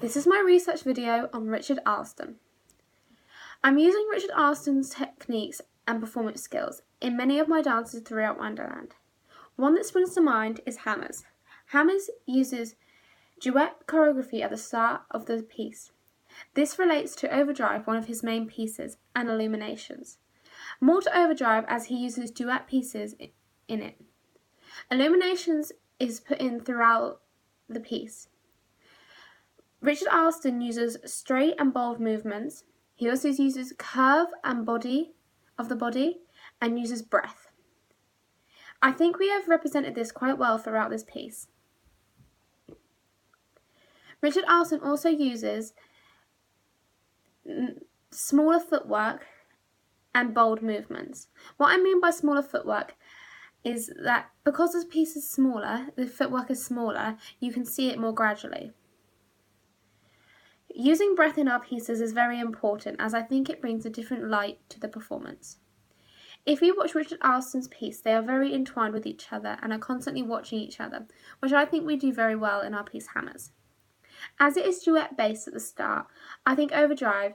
This is my research video on Richard Alston. I'm using Richard Alston's techniques and performance skills in many of my dances throughout Wonderland. One that springs to mind is Hammers. Hammers uses duet choreography at the start of the piece. This relates to Overdrive, one of his main pieces, and Illuminations. More to Overdrive as he uses duet pieces in it. Illuminations is put in throughout the piece. Richard Alston uses straight and bold movements. He also uses curve and body of the body and uses breath. I think we have represented this quite well throughout this piece. Richard Alston also uses smaller footwork and bold movements. What I mean by smaller footwork is that because this piece is smaller, the footwork is smaller, you can see it more gradually. Using breath in our pieces is very important as I think it brings a different light to the performance. If you watch Richard Alston's piece, they are very entwined with each other and are constantly watching each other, which I think we do very well in our piece Hammers. As it is duet based at the start, I think Overdrive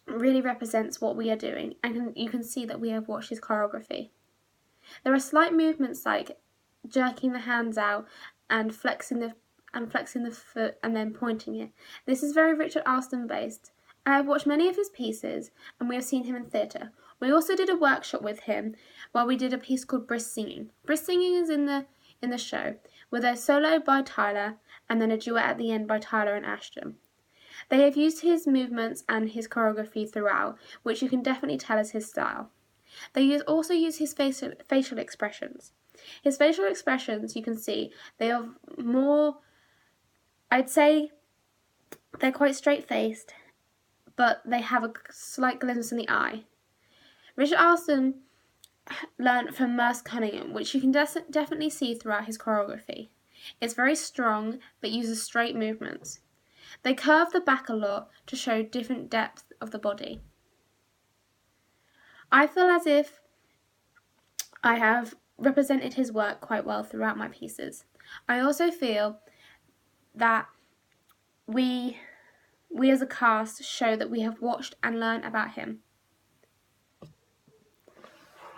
really represents what we are doing, and you can see that we have watched his choreography. There are slight movements like jerking the hands out and flexing the foot and then pointing it. This is very Richard Alston based. I have watched many of his pieces and we have seen him in theatre. We also did a workshop with him where we did a piece called Brisk Singing. Brisk Singing is in the show with a solo by Tyler and then a duet at the end by Tyler and Ashton. They have used his movements and his choreography throughout, which you can definitely tell is his style. They also use his facial expressions. His facial expressions, you can see, they are more, I'd say they're quite straight-faced, but they have a slight glimpse in the eye. Richard Alston learnt from Merce Cunningham, which you can definitely see throughout his choreography. It's very strong, but uses straight movements. They curve the back a lot to show different depth of the body. I feel as if I have represented his work quite well throughout my pieces. I also feel that we as a cast show that we have watched and learned about him.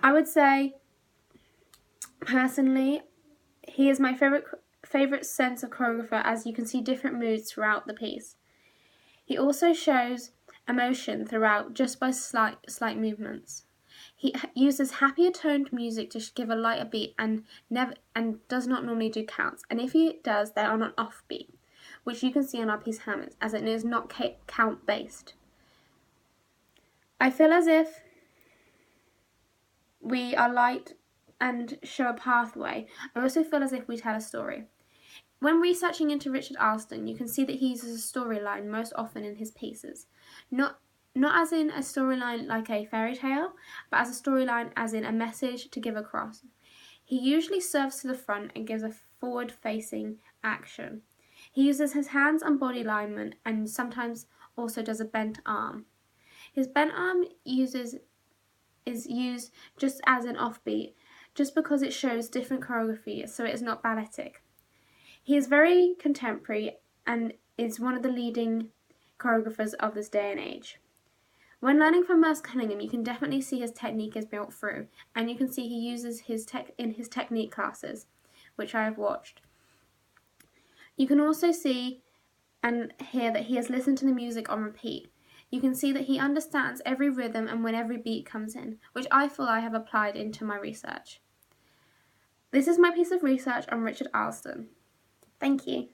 I would say, personally, he is my favourite sense of choreographer as you can see different moods throughout the piece. He also shows emotion throughout just by slight movements. He uses happier toned music to give a lighter beat and does not normally do counts. And if he does, they are not offbeat, which you can see on our piece Hammers, as it is not count based. I feel as if we are light and show a pathway. I also feel as if we tell a story. When researching into Richard Alston, you can see that he uses a storyline most often in his pieces. Not as in a storyline like a fairy tale, but as a storyline as in a message to give across. He usually serves to the front and gives a forward-facing action. He uses his hands and body alignment and sometimes also does a bent arm. His bent arm is used just as an offbeat, just because it shows different choreography, so it is not balletic. He is very contemporary and is one of the leading choreographers of this day and age. When learning from Merce Cunningham, you can definitely see his technique is built through, and you can see he uses his technique classes, which I have watched. You can also see and hear that he has listened to the music on repeat. You can see that he understands every rhythm and when every beat comes in, which I feel I have applied into my research. This is my piece of research on Richard Alston. Thank you.